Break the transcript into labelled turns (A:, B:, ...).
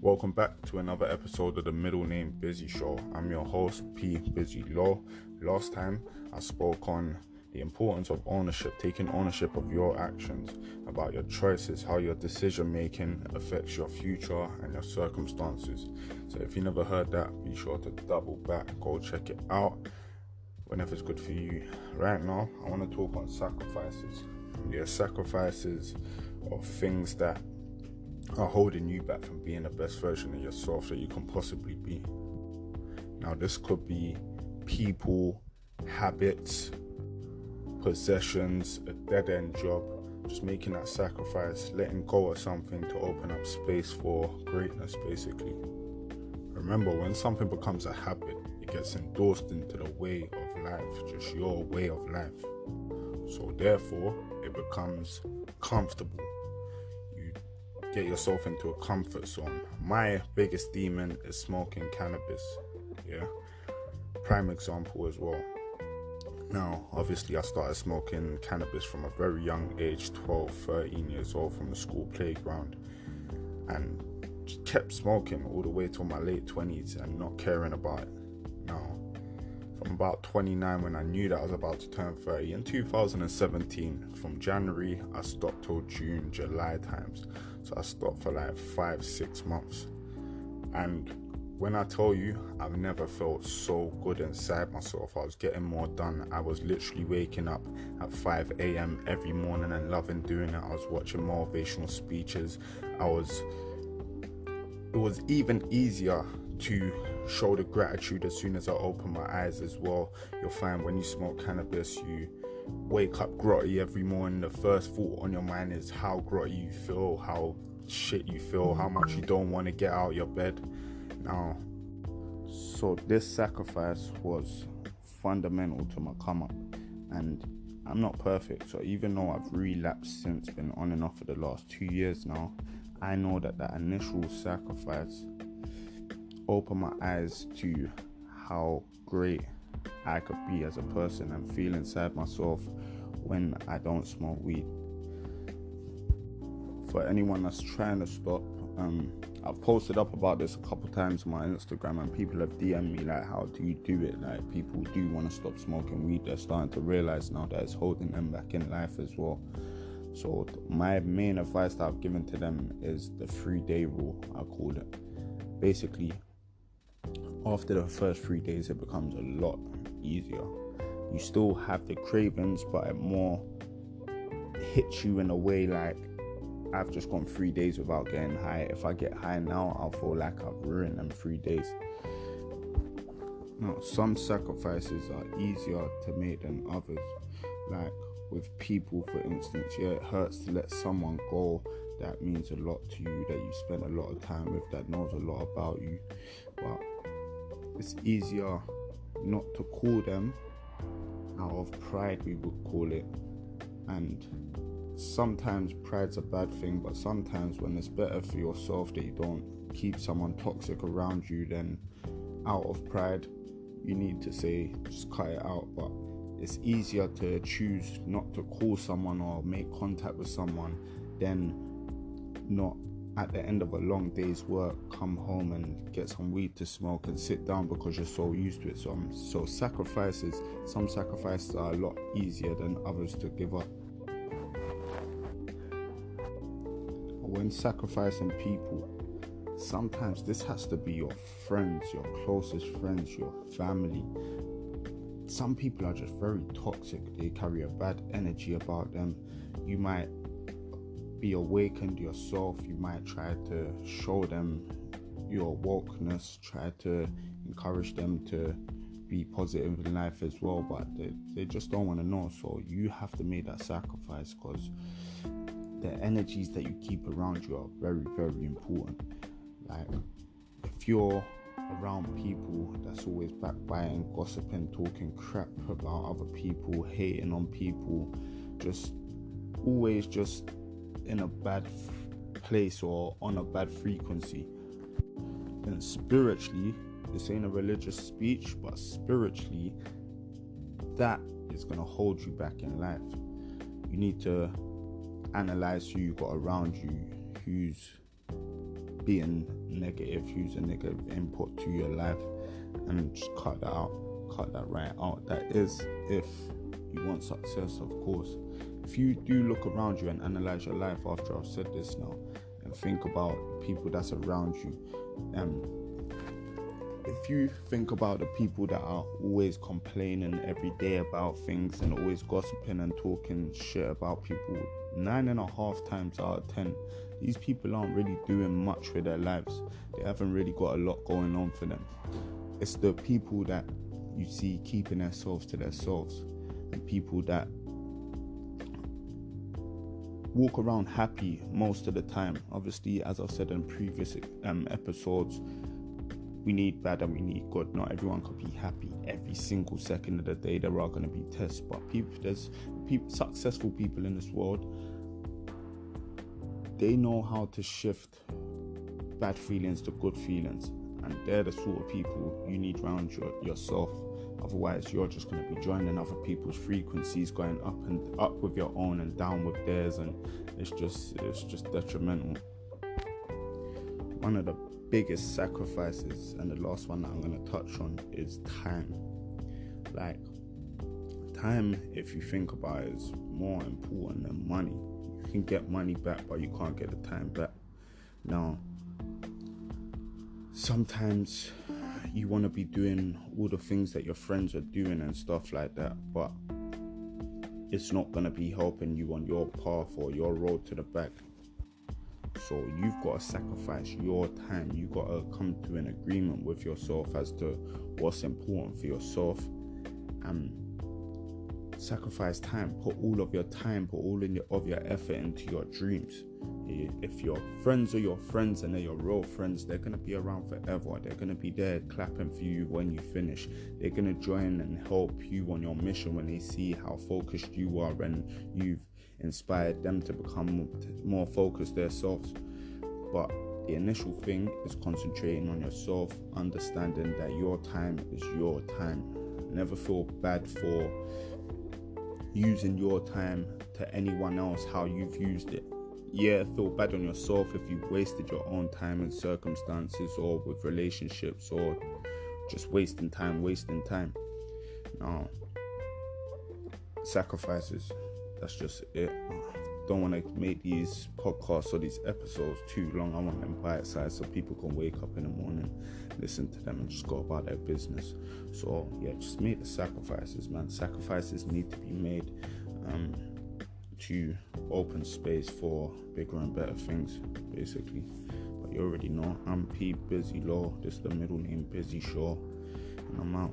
A: Welcome back to another episode of the Middle Name Busy Show. I'm your host, P.Busy. Last time I spoke on the importance of ownership, taking ownership of your actions, about your choices, how your decision making affects your future and your circumstances. So if you never heard that, be sure to double back, go check it out whenever it's good for you. Right now, I want to talk on sacrifices. Sacrifices of things that are holding you back from being the best version of yourself that you can possibly be. Now, this could be people, habits, possessions, a dead-end job, just making that sacrifice, letting go of something to open up space for greatness, basically. Remember, when something becomes a habit, it gets endorsed into the way of life, just your way of life. So therefore, it becomes comfortable. You get yourself into a comfort zone. My biggest demon is smoking cannabis. Prime example as well. Now, obviously, I started smoking cannabis from a very young age, 12, 13 years old, from the school playground, and just kept smoking all the way till my late 20s and not caring about it. Now, from about 29, when I knew that I was about to turn 30, in 2017, from January, I stopped till June, July times. So I stopped for like 5-6 months. And when I tell you, I've never felt so good inside myself. I was getting more done. I was literally waking up at 5 a.m. every morning and loving doing it. I was watching motivational speeches. It was even easier to show the gratitude as soon as I open my eyes as well. You'll find when you smoke cannabis, you wake up grotty every morning. The first thought on your mind is how grotty you feel, how shit you feel, how much you don't want to get out of your bed. Now, so this sacrifice was fundamental to my come up, and I'm not perfect. So even though I've relapsed since, been on and off for the last 2 years now, I know that initial sacrifice opened my eyes to how great I could be as a person and feel inside myself when I don't smoke weed. For anyone that's trying to stop, I've posted up about this a couple times on my Instagram, and people have DM'd me like, how do you do it? Like, people do want to stop smoking weed. They're starting to realize now that it's holding them back in life as well. So my main advice that I've given to them is the 3-day rule, I call it. Basically, after the first 3 days, it becomes a lot easier. You still have the cravings, but it more hits you in a way like, I've just gone 3 days without getting high. If I get high now, I'll feel like I've ruined them 3 days. Now, some sacrifices are easier to make than others. Like with people, for instance, it hurts to let someone go that means a lot to you, that you spend a lot of time with, that knows a lot about you. But it's easier not to call them out of pride, we would call it. And sometimes pride's a bad thing, but sometimes when it's better for yourself that you don't keep someone toxic around you, then out of pride, you need to say, just cut it out. But it's easier to choose not to call someone or make contact with someone than not, at the end of a long day's work, come home and get some weed to smoke and sit down because you're so used to it. So some sacrifices are a lot easier than others to give up. When sacrificing people, sometimes this has to be your friends, your closest friends, your family. Some people are just very toxic. They carry a bad energy about them. You might be awakened yourself. You might try to show them your wokeness, try to encourage them to be positive in life as well, but they just don't want to know. So you have to make that sacrifice, because the energies that you keep around you are very, very important. Like, if you're around people that's always backbiting, gossiping, talking crap about other people, hating on people, just always just in a bad place or on a bad frequency, then spiritually, this ain't a religious speech, but spiritually, that is going to hold you back in life. You need to analyze who you got around you, who's being negative, use a negative input to your life, and just cut that right out. That is if you want success, of course. If you do look around you and analyze your life after I've said this now, and think about the people that's around you, if you think about the people that are always complaining every day about things and always gossiping and talking shit about people, 9.5 times out of 10, these people aren't really doing much with their lives. They haven't really got a lot going on for them. It's the people that you see keeping themselves to themselves, and people that walk around happy most of the time. Obviously, as I've said in previous episodes, we need bad and we need good. Not everyone can be happy every single second of the day. There are going to be tests, but successful people in this world, they know how to shift bad feelings to good feelings, and they're the sort of people you need around yourself. Otherwise, you're just going to be joining other people's frequencies, going up with your own and down with theirs, and it's just detrimental. One of the biggest sacrifices, and the last one that I'm going to touch on, is time. Like, time, if you think about it, is more important than money. You can get money back, but you can't get the time back. Now, sometimes you want to be doing all the things that your friends are doing and stuff like that, but it's not going to be helping you on your path or your road to the back. So you've got to sacrifice your time. You've got to come to an agreement with yourself as to what's important for yourself, and sacrifice time. Put all of your time, put all of your effort into your dreams. If your friends are your friends and they're your real friends, they're going to be around forever. They're going to be there clapping for you when you finish. They're going to join and help you on your mission when they see how focused you are and you've inspired them to become more focused themselves. But the initial thing is concentrating on yourself, understanding that your time is your time. Never feel bad for using your time to anyone else how you've used it. Yeah, feel bad on yourself if you wasted your own time in circumstances or with relationships, or just wasting time. Now, sacrifices, that's just it. Don't want to make these podcasts or these episodes too long. I want them bite-sized so people can wake up in the morning, listen to them, and just go about their business. So yeah, just make the sacrifices, man. Sacrifices need to be made to open space for bigger and better things, basically. But you already know, I'm P.Busy Law. This is the middle name Busy Show, and I'm out.